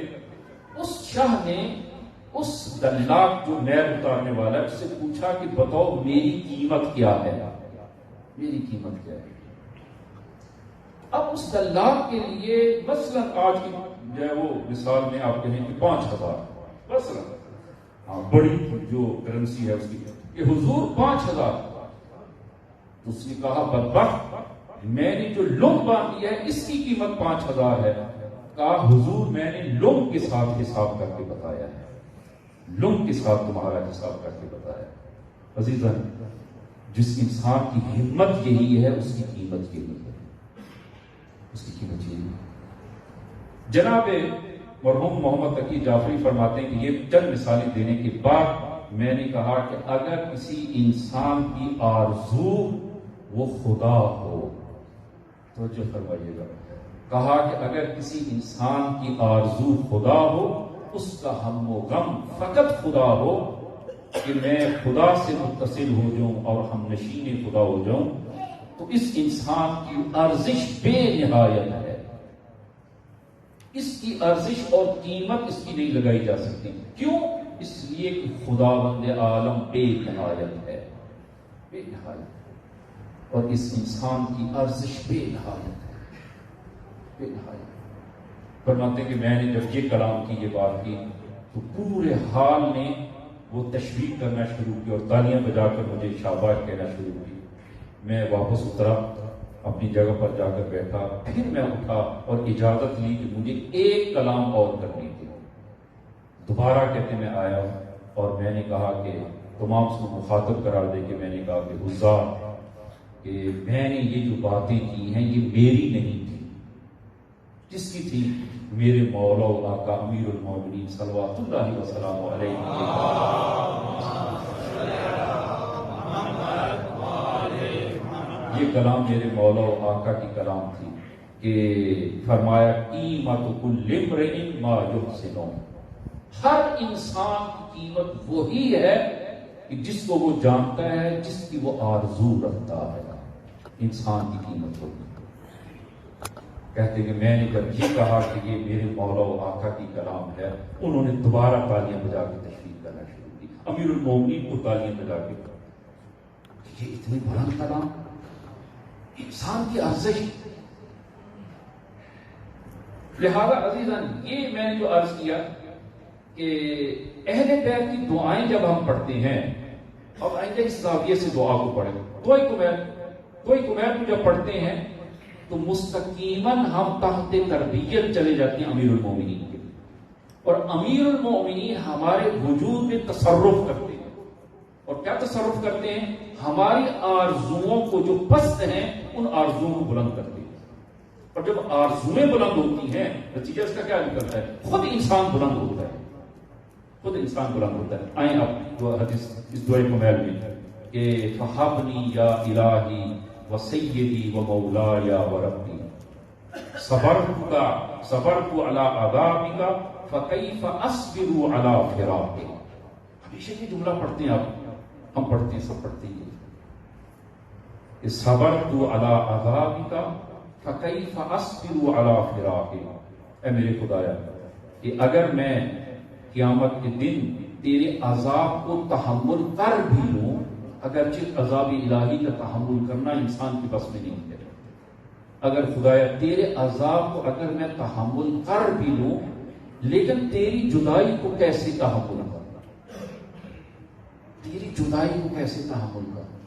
اس شاہ نے اس دلاک جو میل اتارنے والا ہے اس سے پوچھا کہ بتاؤ میری قیمت کیا ہے، میری قیمت کیا ہے؟ اب اس دلاک کے لیے مثلاً آج کی جو ہے وہ مثال میں آپ کہیں کہ 5,000 مثلاً، بڑی جو کرنسی ہے اس کی کہ حضور 5,000، تو اس نے کہا بدبخت، میں نے جو لنگ باندھی ہے اس کی قیمت 5,000 ہے۔ کہا حضور میں نے لنگ کے ساتھ حساب کر کے بتایا ہے، لنگ کے ساتھ تمہارا حساب کر کے بتایا۔ عزیزاً جس انسان کی ہمت یہی ہے اس کی قیمت یہی ہے، اس کی قیمت یہی ہے۔ جناب مرحوم محمد تقی جعفری فرماتے ہیں کہ یہ چند مثالیں دینے کے بعد میں نے کہا کہ اگر کسی انسان کی آرزو وہ خدا ہو، توجہ فرمائیے گا، کہا کہ اگر کسی انسان کی آرزو خدا ہو، اس کا ہم و غم فقط خدا ہو کہ میں خدا سے متصل ہو جاؤں اور ہم نشین خدا ہو جاؤں، تو اس انسان کی ارزش بے نہایت ہے، اس کی ارزش اور قیمت اس کی نہیں لگائی جا سکتی۔ کیوں؟ اس لیے کہ خداوند عالم بے نہایت ہے، بے نہایت، اور اس انسان کی ارزش بے نہایت ہے، بے نہایت۔ فرماتے ہیں کہ میں نے جب یہ کلام کی، یہ بات کی، تو پورے حال نے وہ تشویق کرنا شروع کی اور تالیاں بجا کر مجھے شاباش کہنا شروع کی۔ میں واپس اترا، اپنی جگہ پر جا کر بیٹھا، پھر میں اٹھا اور اجازت لی کہ مجھے ایک کلام اور کرنی تھی۔ دوبارہ کہتے میں آیا اور میں نے کہا کہ تمام سے مخاطب قرار دے کے میں نے کہا کہ حضار، کہ میں نے یہ جو باتیں کی ہیں یہ میری نہیں تھی، جس کی تھی میرے مولا و آقا امیر المومنین صلوات اللہ وسلام علیہ۔ یہ کلام میرے مولا و آقا کی کلام تھی کہ فرمایا قیمت کل امرئ ما یحسن، ہر انسان کی قیمت وہی ہے کہ جس کو وہ جانتا ہے، جس کی وہ آرزو رکھتا ہے، انسان کی قیمت ہوگی۔ کہتے کہ میں نے جب یہ کہا کہ یہ میرے مولا و آقا کی کلام ہے، انہوں نے دوبارہ تالیاں بجا کے تشویق کرنا شروع کی، امیر المومنین کو تالیاں بجا کے کہ یہ اتنی بلند کلام، انسان کی ارزش۔ لہذا عزیزان، یہ میں نے جو عرض کیا کہ اہل بیت کی دعائیں جب ہم پڑھتے ہیں، اب آئندہ اس زاویے سے دعا کو پڑھیں، کوئی کمیل کو جب پڑھتے ہیں تو مستقیماً ہم تحت تربیت چلے جاتے ہیں امیر المومنین کے، اور امیر المومنین ہمارے وجود میں تصرف کرتے ہیں۔ اور کیا تصرف کرتے ہیں؟ ہماری آرزوؤں کو جو پست ہیں ان آرزوؤں کو بلند کرتے ہیں، اور جب آرزویں بلند ہوتی ہیں نتیجہ اس کا کیا نکلتا ہے؟ خود انسان بلند ہوتا ہے، خود انسان بلند ہوتا ہے۔ آئیں آپ جو حدیث اس دعائے کمیل میں کہ فَحَبْنِي یا الہی وسیدی و مولاي وربی صبرت علی عذابک فکیف اصبر علی فراقک۔ ہمیشہ یہ جملہ پڑھتے ہیں آپ، ہم پڑھتے ہیں، سب پڑھتے ہیں کہ صبرت علی عذابک فکیف اصبر علی فراقک۔ اے میرے خدایا، کہ اگر میں قیامت کے دن تیرے عذاب کو تحمل کر بھی لوں، اگرچہ عذاب الہی کا تحمل کرنا انسان کے بس میں نہیں ہے، اگر خدایا تیرے عذاب کو اگر میں تحمل کر بھی لوں، لیکن تیری جدائی کو کیسے تحمل کرنا، تیری جدائی کو کیسے تحمل کرنا۔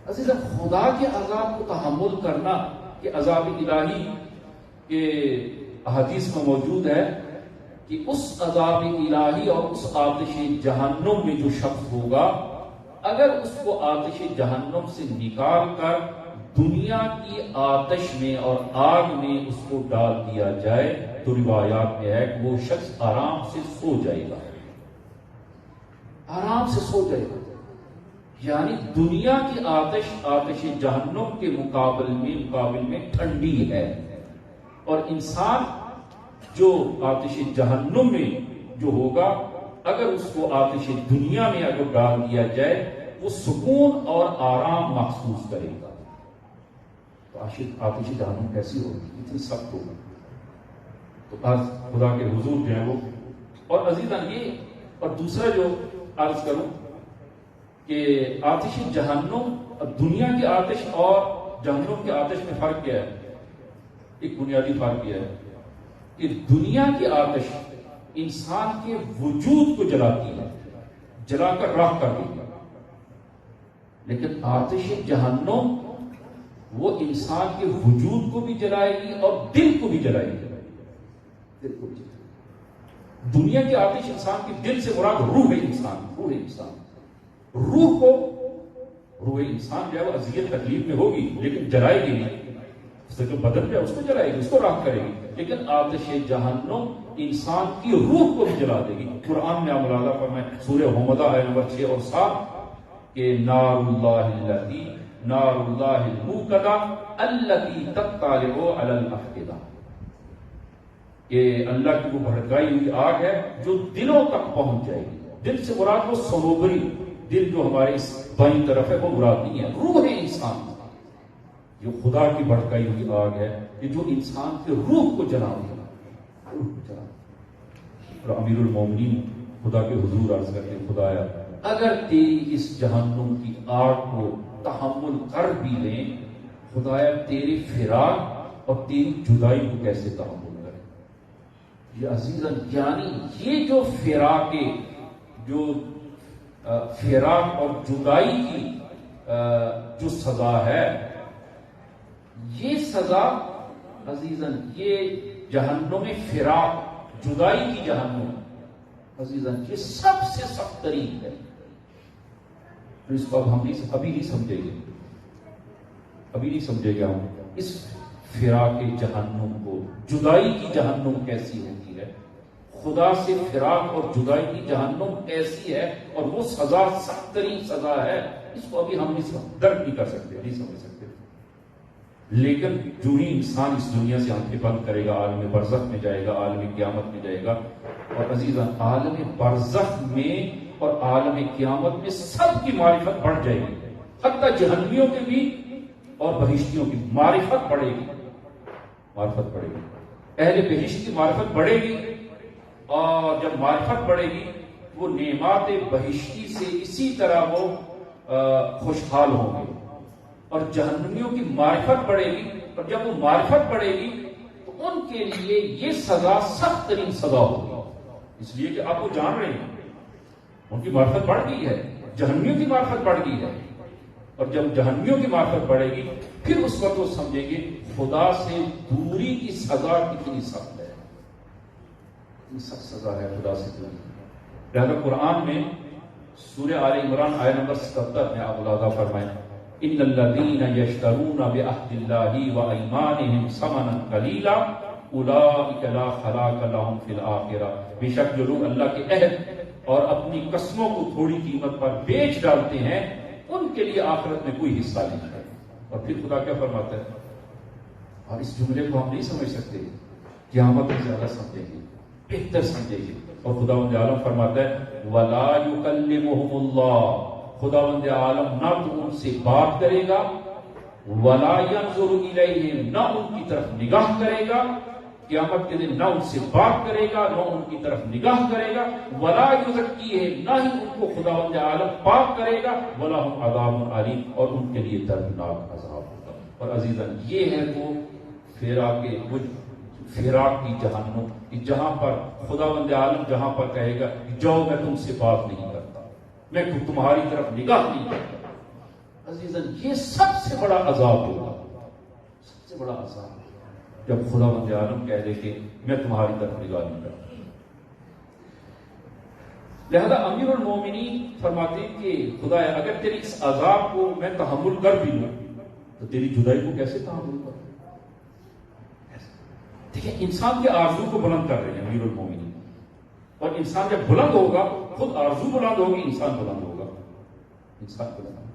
عزیز، خدا کے عذاب کو تحمل کرنا کہ عذاب الہی کے حدیث میں موجود ہے کہ اس عذاب الہی اور اس آتش جہنم میں جو شخص ہوگا، اگر اس کو آتش جہنم سے نکال کر دنیا کی آتش میں اور آگ میں اس کو ڈال دیا جائے تو روایات میں ہے کہ وہ شخص آرام سے سو جائے گا، آرام سے سو جائے گا۔ یعنی دنیا کی آتش جہنم کے مقابل میں ٹھنڈی ہے، اور انسان جو آتش جہنم میں جو ہوگا، اگر اس کو آتش دنیا میں اگر ڈال دیا جائے وہ سکون اور آرام محسوس کرے گا۔ تو آتش جہنم کیسی ہوگی؟ اتنی سخت ہوگی۔ تو آج خدا کے حضور جو ہے وہ، اور عزیزان یہ، اور دوسرا جو عرض کروں کہ آتش جہنم، دنیا کی آتش اور جہنم کی آتش میں فرق کیا ہے؟ ایک بنیادی فرق یہ ہے کہ دنیا کی آتش انسان کے وجود کو جلاتی ہے، جلا کر راکھ کر دیتی ہے، لیکن آتش جہنم وہ انسان کے وجود کو بھی جلائے گی اور دل کو بھی جلائے گی، دل کو بھی جلائے گی۔ دنیا کی آتش انسان کے دل سے مراد روح انسان، روح انسان جو ہے وہ اذیت تکلیف میں ہوگی لیکن جلائے گی نہیں، اس سے جو بدن ہے اس کو جلائے گی، اس کو راکھ کرے گی، لیکن آتش جہنم انسان کی روح کو بھی جلا دے گی۔ قرآن میں مولا فرمائے سورہ حمزہ آیت نمبر 6 اور 7 کہ نار اللہ الموقدہ التی تطلع علی الافئدہ، کہ اللہ کی وہ بھڑکائی ہوئی آگ ہے جو دلوں تک پہنچ جائے گی۔ دل سے مراد وہ سنوبری دل جو ہمارے اس بائیں طرف ہے وہ مراد نہیں ہے، روح انسان جو خدا کی بھڑکائی ہوئی آگ ہے کہ جو انسان کے روح کو جلا دے گا، روح کو جلا دے گا۔ اور امیر المومنین خدا کے حضور عرض کرتے خدایا اگر تیری اس جہنم کی آگ کو تحمل کر بھی لیں، خدایا تیری فراق اور تیری جدائی کو کیسے تحمل کریں۔ یہ عزیزاً یعنی یہ جو فراق اور جدائی کی جو سزا ہے، یہ سزا عزیزاً یہ جہنم فراق، جدائی کی جہنم عزیزاً یہ سب سے سخت ترین ہے. اس کو اب ہم ابھی نہیں سمجھے گا ہم اس فراق جہنم کو، جدائی کی جہنم کیسی ہوتی ہے، خدا سے فراق اور جدائی کی جہنم کیسی ہے، اور وہ سزا سخت ترین سزا ہے. اس کو ابھی ہم درک نہیں کر سکتے، نہیں سمجھ سکتے. لیکن جو ہی انسان اس دنیا سے آنکھیں بند کرے گا، عالم برزخ میں جائے گا، عالم قیامت میں جائے گا، اور عزیزاً عالم برزخ میں اور عالم قیامت میں سب کی معرفت بڑھ جائے گی، حتیٰ جہنمیوں کی بھی اور بہشتیوں کی معرفت بڑھے گی. اہل بہشت کی معرفت بڑھے گی، اور جب معرفت بڑھے گی وہ نعمات بہشتی سے اسی طرح وہ خوشحال ہوں گے. اور جہنمیوں کی معرفت بڑھے گی، اور جب وہ معرفت بڑھے گی تو ان کے لیے یہ سزا سخت ترین سزا ہوگی. اس لیے کہ آپ وہ جان رہے ہیں ان کی معرفت بڑھ گئی ہے، جہنمیوں کی معرفت بڑھ گئی ہے. اور جب جہنمیوں کی معرفت بڑھے گی پھر اس وقت وہ سمجھیں گے خدا سے دوری کی سزا کتنی سخت ہے، کتنی سخت سزا ہے خدا سے دوری. لہذا قرآن میں سورہ آل عمران آیت نمبر 77 میں آپ ملاحظہ فرمائیں، ان الذین یشترون بعہد اللہ وایمانہم ثمنا قلیلا اولئک لا خلاق لہم فی الآخرہ. بے شک جو لوگ اللہ کے عہد اور اپنی قسموں کو تھوڑی قیمت پر بیچ ڈالتے ہیں ان کے لیے آخرت میں کوئی حصہ نہیں ہے. اور پھر خدا کیا فرماتا ہے، اور اس جملے کو ہم نہیں سمجھ سکتے، قیامت میں زیادہ سمجھیں گے، بہتر سمجھیں گے. اور خداوند عالم فرماتا ہے وَلَا يُكَلِّمُهُمُ اللَّهُ، خداوند عالم نہ تو ان سے بات کرے گا، وَلَا يَنظُرُ إِلَيْهِمْ، نہ ان کی طرف نگاہ کرے گا. قیامت کے دن نہ ان سے بات کرے گا، نہ ان کی طرف نگاہ کرے گا. وَلَا يُزَكِّيهِمْ، نہ ہی ان کو خداوند عالم پاک کرے گا. وَلَهُمْ عَذَابٌ عَلِيمٌ، اور ان کے لیے دردناک عذاب ہوگا. اور عزیزاً یہ ہے وہ فراق کی جہنم، جہاں پر خداوند عالم جہاں پر کہے گا جاؤ میں تم سے بات نہیں کرتا، میں تمہاری طرف نگاہ نہیں کرتا. عزیزاً یہ سب سے بڑا عذاب ہوگا، سب سے بڑا عذاب جب خداوند عالم کہہ دے کہ میں تمہاری طرف نگاہ نہیں کرتا. لہذا امیر المومنین فرماتے ہیں کہ خدایا اگر تیری اس عذاب کو میں تحمل کر بھی لوں تو تیری جدائی کو کیسے تحمل کروں. دیکھیں انسان کے آرزو کو بلند کر رہے ہیں امیر المومنین، اور انسان جب بلند ہوگا خود آرزو بلند ہوگی، انسان بلند ہوگا، انسان بلند ہوگا.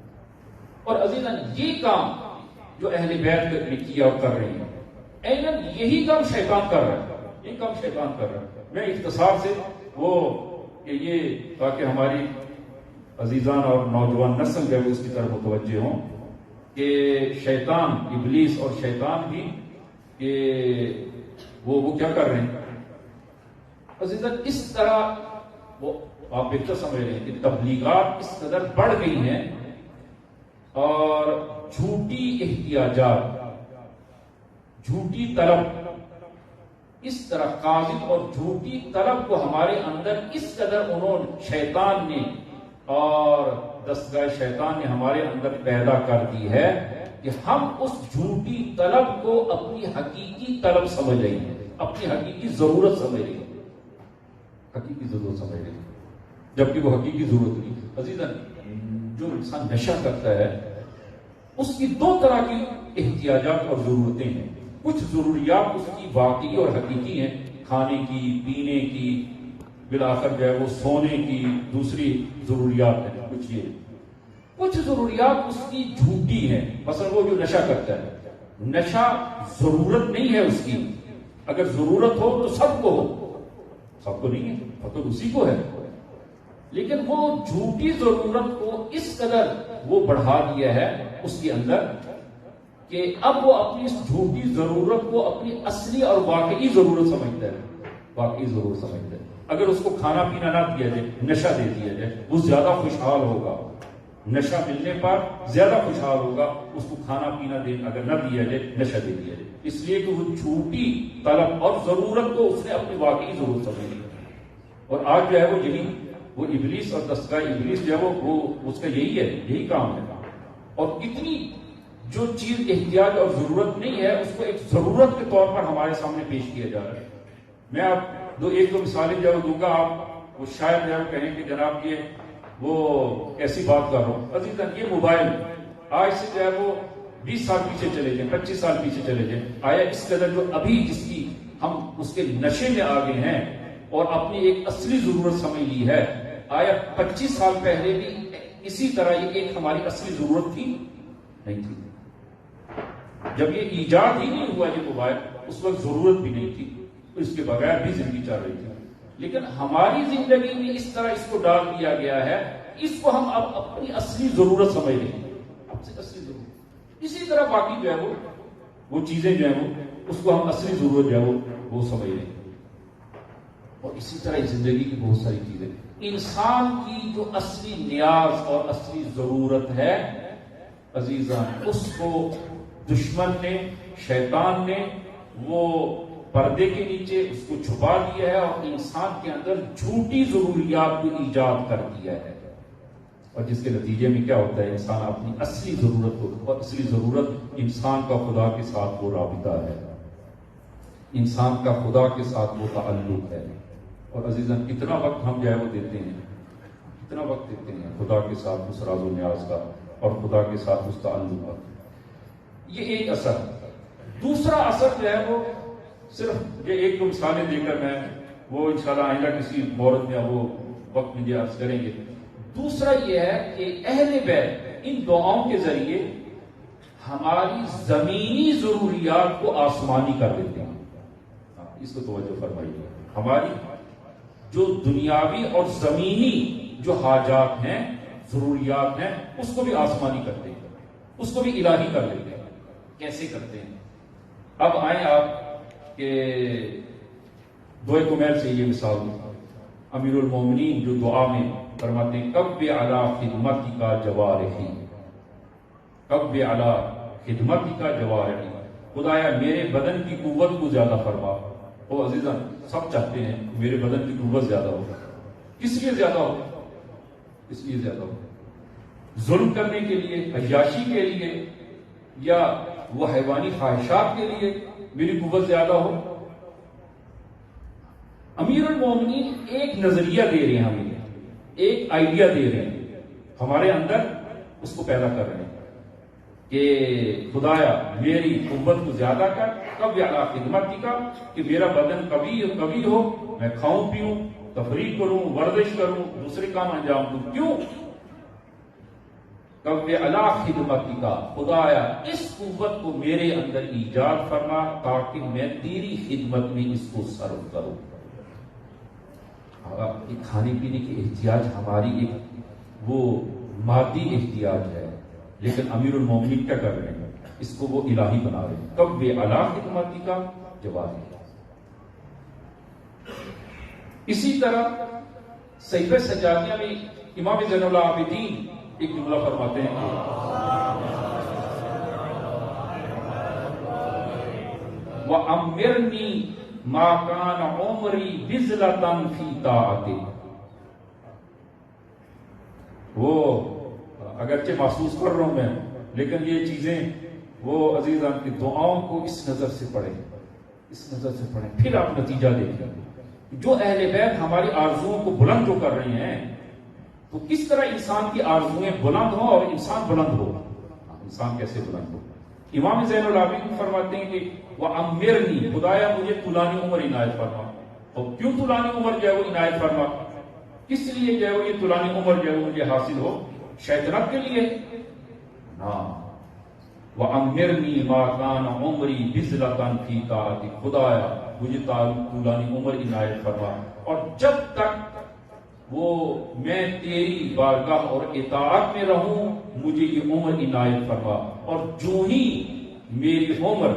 اور عزیزاً یہ کام جو اہل بیت نے کیا اور کر رہے ہیں، یہی کام شیطان کر رہا ہے، یہ کام شیطان کر رہا ہے. میں اختصار سے وہ کہ یہ تاکہ ہماری عزیزان اور نوجوان نسل جو ہے اس کی طرف متوجہ ہوں کہ شیطان، ابلیس اور شیطان بھی کہ وہ کیا کر رہے ہیں عزیزاً. اس طرح وہ آپ بہتر سمجھ رہے ہیں کہ تبلیغات اس قدر بڑھ گئی ہیں اور جھوٹی احتیاجات، جھوٹی طلب، اس طرح قاذف اور جھوٹی طلب کو ہمارے اندر اس قدر شیطان نے اور دستگاہ شیطان نے ہمارے اندر پیدا کر دی ہے کہ ہم اس جھوٹی طلب کو اپنی حقیقی طلب سمجھ رہے ہیں، اپنی حقیقی ضرورت سمجھ رہے ہیں، حقیقی ضرورت سمجھ رہے ہیں، جبکہ وہ حقیقی ضرورت نہیں. عزیزاً جو انسان نشہ کرتا ہے اس کی دو طرح کی احتیاجات اور ضرورتیں ہیں. کچھ ضروریات اس کی واقعی اور حقیقی ہیں، کھانے کی، پینے کی، بالآخر جو ہے وہ سونے کی، دوسری ضروریات ہیں. کچھ ضروریات اس کی جھوٹی ہیں. مثلا وہ جو نشہ کرتا ہے، نشہ ضرورت نہیں ہے اس کی. اگر ضرورت ہو تو سب کو ہو، سب کو نہیں ہے، فقط اسی کو ہے. لیکن وہ جھوٹی ضرورت کو اس قدر وہ بڑھا دیا ہے اس کے اندر کہ اب وہ اپنی اس جھوٹی ضرورت کو اپنی اصلی اور واقعی ضرورت سمجھتا ہے، واقعی ضرورت سمجھتا ہے. اگر اس کو کھانا پینا نہ دیا جائے، نشہ دے دیا جائے، وہ زیادہ خوشحال ہوگا، نشہ ملنے پر زیادہ خوشحال ہوگا، اس کو کھانا پینا اگر نہ دیا جائے نشہ دے دیا جائے، اس لیے کہ وہ چھوٹی طلب اور ضرورت کو اس نے اپنی واقعی ضرورت سمجھ لی۔ اور آج جو ہے وہ ابلیس اور دستگاہ ابلیس جو ہے وہ اس کا یہی کام ہے۔ اور اتنی جو چیز احتیاج اور ضرورت نہیں ہے، اس کو ایک ضرورت کے طور پر ہمارے سامنے پیش کیا جا رہا ہے۔ میں آپ ایک دو مثالیں جو دوں گا، آپ وہ شاید جو کہیں کہ جناب یہ وہ ایسی بات کر رہا ہوں۔ عزیزاً، یہ موبائل آج سے جو ہے وہ 20 سال پیچھے چلے جائیں، 25 سال پیچھے چلے جائیں، آیا اس قدر جو ابھی جس کی ہم اس کے نشے میں آ گئے ہیں اور اپنی ایک اصلی ضرورت سمجھ لی ہے، آیا 25 سال پہلے بھی اسی طرح یہ ایک ہماری اصلی ضرورت تھی؟ نہیں تھی۔ جب یہ ایجاد ہی نہیں ہوا یہ موبائل، اس وقت ضرورت بھی نہیں تھی، اس کے بغیر بھی زندگی چل رہی تھی۔ لیکن ہماری زندگی میں اس طرح اس کو ڈال دیا گیا ہے، اس کو ہم اب اپنی اصلی ضرورت سمجھ لیں گے، اصلی ضرورت۔ اسی طرح باقی جو ہے وہ چیزیں جو ہیں اس کو ہم اصلی ضرورت جو ہے وہ سمجھ لیں گے۔ اور اسی طرح زندگی کی بہت ساری چیزیں، انسان کی جو اصلی نیاز اور اصلی ضرورت ہے عزیزان، اس کو دشمن نے، شیطان نے وہ پردے کے نیچے اس کو چھپا دیا ہے اور انسان کے اندر جھوٹی ضروریات کو ایجاد کر دیا ہے، اور جس کے نتیجے میں کیا ہوتا ہے، انسان اپنی اصلی ضرورت کو، اور اصلی ضرورت انسان کا خدا کے ساتھ وہ رابطہ ہے، انسان کا خدا کے ساتھ وہ تعلق ہے۔ اور عزیزاً، کتنا وقت ہم جو ہے وہ دیتے ہیں، کتنا وقت دیتے ہیں خدا کے ساتھ اس راز و نیاز کا اور خدا کے ساتھ اس تعلق کا۔ یہ ایک اثر۔ دوسرا اثر جو ہے وہ صرف یہ ایک دو مثالیں دے کر میں وہ انشاءاللہ آئندہ کسی مورد میں وہ وقت میں عرض کریں گے۔ دوسرا یہ ہے کہ اہل بیت ان دعاؤں کے ذریعے ہماری زمینی ضروریات کو آسمانی کر دیتے ہیں۔ اس کو توجہ فرمائیے، ہماری جو دنیاوی اور زمینی جو حاجات ہیں، ضروریات ہیں، اس کو بھی آسمانی کرتے ہیں، اس کو بھی الہی کر دیتے ہیں۔ کیسے کرتے ہیں؟ اب آئیں آپ کہ دوئے کمیل سے یہ مثال امیر المومنین جو دعا میں فرماتے ہیں، کب علی خدمتی کا جوارحی، کب علی خدمتی کا جوارحی، خدایا میرے بدن کی قوت کو زیادہ فرما۔ او عزیزاں، سب چاہتے ہیں میرے بدن کی قوت زیادہ ہو۔ کس لیے زیادہ ہو؟ اس لیے زیادہ ہو ظلم کرنے کے لیے، عیاشی کے لیے، یا وہ حیوانی خواہشات کے لیے میری قوت زیادہ ہو۔ امیر المومنین ایک نظریہ دے رہے ہیں، ہمیں ایک آئیڈیا دے رہے ہیں، ہمارے اندر اس کو پیدا کر رہے ہیں کہ خدایا میری قوت کو زیادہ کر، کب اعلیٰ خدمتی کا، کہ میرا بدن کبھی ہو، میں کھاؤں پیوں، تفریح کروں، ورزش کروں، دوسرے کام انجام دوں۔ کیوں؟ کب اعلیٰ خدمتی کا، خدایا اس قوت کو میرے اندر ایجاد فرما تاکہ میں تیری خدمت میں اس کو سرو کروں۔ کھانے پینے کی احتیاج ہماری ایک وہ مادی احتیاج ہے، لیکن امیر المومنین کیا کر رہے ہیں؟ اس کو وہ الہی بنا رہے ہیں۔ کب اعلیٰ خدمتی کا جواب ہے۔ اسی طرح صحیفہ سجادیہ میں امام زین العابدین ایک جملہ فرماتے ہیں وَأَمِّرْنِي مَا كَانَ عُمْرِي بِذْلَةً فِي طَاعَتِكَ۔ وہ اگرچہ محسوس کر رہا ہوں میں، لیکن یہ چیزیں وہ عزیزان کی دعاؤں کو اس نظر سے پڑھیں، اس نظر سے پڑھیں، پھر آپ نتیجہ دیکھیں۔ جو اہل بیت ہماری آرزوؤں کو بلند جو کر رہے ہیں، تو کس طرح انسان کی آرزویں بلند ہوں اور انسان بلند ہو، انسان کیسے بلند ہو۔ امام زین العابدین فرماتے ہیں کہ وَأَمِّرْنِي، خدایا مجھے طولانی عمر عنایت فرما۔ اور کیوں طولانی عمر جو ہے وہ عنایت فرما؟ کس لیے جو ہے وہ یہ طولانی عمر جو ہے وہ مجھے حاصل ہو؟ شیطنت کے لیے؟ ہاں، وَأَمِّرْنِي مَا كَانَ عُمْرِي بِذْلَةً فِي طَاعَتِكَ، خدایا مجھے طولانی عمر عنایت فرما، اور جب تک وہ میں تیری بارگاہ اور اطاعت میں رہوں مجھے یہ عمر عنایت فرما، اور جو ہی میری عمر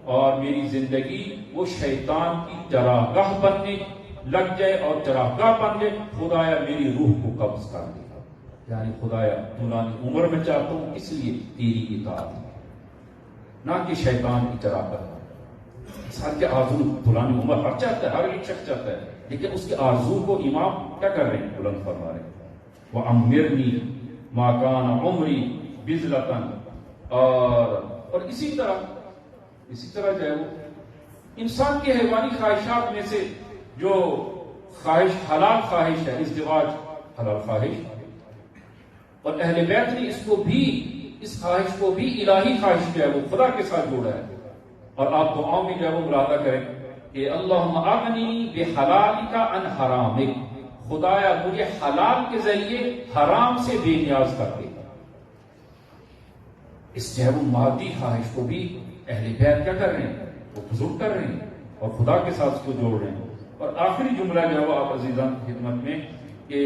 اور میری زندگی وہ شیطان کی چراگاہ بننے لگ جائے اور چراگاہ بن جائے، خدایا میری روح کو قبض کر دے۔ یعنی خدایا طولانی عمر میں چاہتا ہوں اس لیے تیری اطاعت، نہ کہ شیطان کی شراکت۔ انسان کے آرزو طولانی عمر ہر چاہتا ہے، ہر ایک شخص چاہتا ہے، لیکن اس کے آرزو کو امام کیا کر رہے ہیں؟ بلند فرما رہے ہیں وَأَمِّرْنِي مَا كَانَ عُمْرِي بِذْلَةً۔ اور اسی طرح جو ہے وہ انسان کی حیوانی خواہشات میں سے جو خواہش حلال خواہش ہے، ازدواج حلال خواہش، اور اہل بیت نے اس خواہش کو بھی الہی خواہش جو ہے وہ خدا کے ساتھ جوڑا ہے۔ اور آپ دعاؤں میں جو ہے وہ ملاحظہ کریں کہ اللہم اغنی بحلالک عن حرامک، خدایا مجھے حلال کے ذریعے حرام سے بے نیاز کر دے۔ اس جو ہے وہ مادی خواہش کو بھی اہل بیت کیا کر رہے ہیں؟ وہ بزرگ کر رہے ہیں اور خدا کے ساتھ اس کو جوڑ رہے ہیں۔ اور آخری جملہ جو ہے وہ آپ عزیزان کی خدمت میں کہ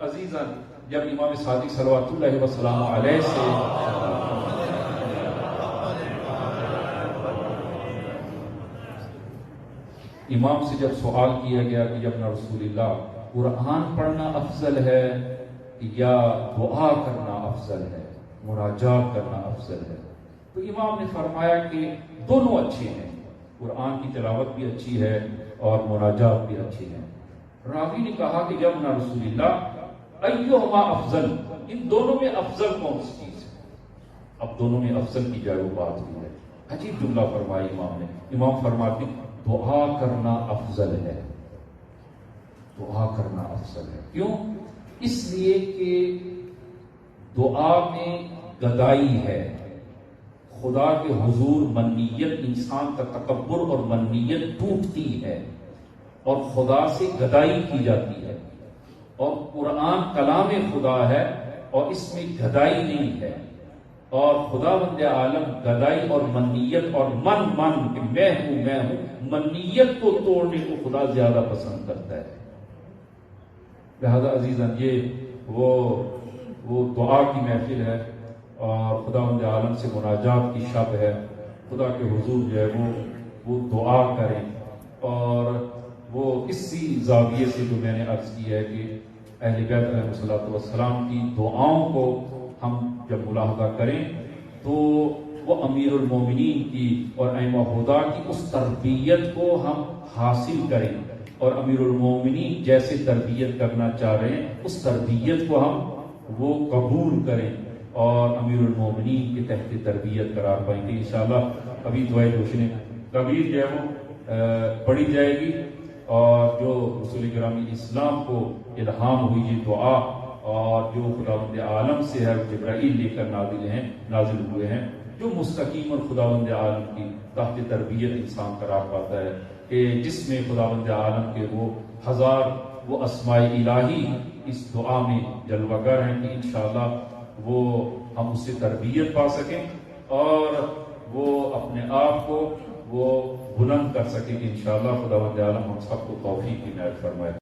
عزیزان جب امام صادق صلوات اللہ وسلم علیہ سے امام سے جب سوال کیا گیا کہ جب نا رسول اللہ قرآن پڑھنا افضل ہے یا دعا کرنا افضل ہے، مناجات کرنا افضل ہے، تو امام نے فرمایا کہ دونوں اچھے ہیں، قرآن کی تلاوت بھی اچھی ہے اور مناجات بھی اچھی ہے۔ راوی نے کہا کہ جب نا رسول اللہ ایہما افضل، ان دونوں میں افضل کون سی چیز ہے؟ اب دونوں میں افضل کی جائے وہ بات ہوئی ہے۔ عجیب جملہ فرمایا امام نے، امام فرماتے دعا کرنا افضل ہے، دعا کرنا افضل ہے۔ کیوں؟ اس لیے کہ دعا میں گدائی ہے، خدا کے حضور منیت، انسان کا تکبر اور منیت ٹوٹتی ہے اور خدا سے گدائی کی جاتی ہے، اور قرآن کلام خدا ہے اور اس میں گدائی نہیں ہے، اور خداوند عالم گدائی اور منیت اور من کہ میں ہوں منیت کو توڑنے کو خدا زیادہ پسند کرتا ہے۔ لہذا عزیزاً یہ وہ دعا کی محفل ہے اور خداوند عالم سے مناجات کی شب ہے۔ خدا کے حضور جو ہے وہ دعا کریں، اور وہ اسی زاویے سے جو میں نے عرض کی ہے کہ اہل بیت علیہ السلام کی دعاؤں کو ہم جب ملاحظہ کریں تو وہ امیر المومنین کی اور ائمہ خدا کی اس تربیت کو ہم حاصل کریں، اور امیر المومنین جیسے تربیت کرنا چاہ رہے ہیں اس تربیت کو ہم وہ قبول کریں اور امیر المومنین کے تحت تربیت قرار پائیں گے انشاءاللہ۔ ابھی دعائے روشن کبیر جو ہے وہ پڑھی جائے گی، اور جو رسول گرامی اسلام کو الہام ہوئی یہ دعا اور جو خداوند عالم سے ہے جبرائیل لے کر نازل ہوئے ہیں، جو مستقیم اور خداوند عالم کی تحت تربیت انسان قرار پاتا ہے، کہ جس میں خداوند عالم کے وہ ہزار وہ اسماء الہی اس دعا میں جلوہ گر ہیں کہ انشاءاللہ وہ ہم اس سے تربیت پا سکیں اور وہ اپنے آپ کو وہ بلند کر سکیں کہ انشاءاللہ خداوند عالم ہم سب کو توفیق عنایت فرمائے۔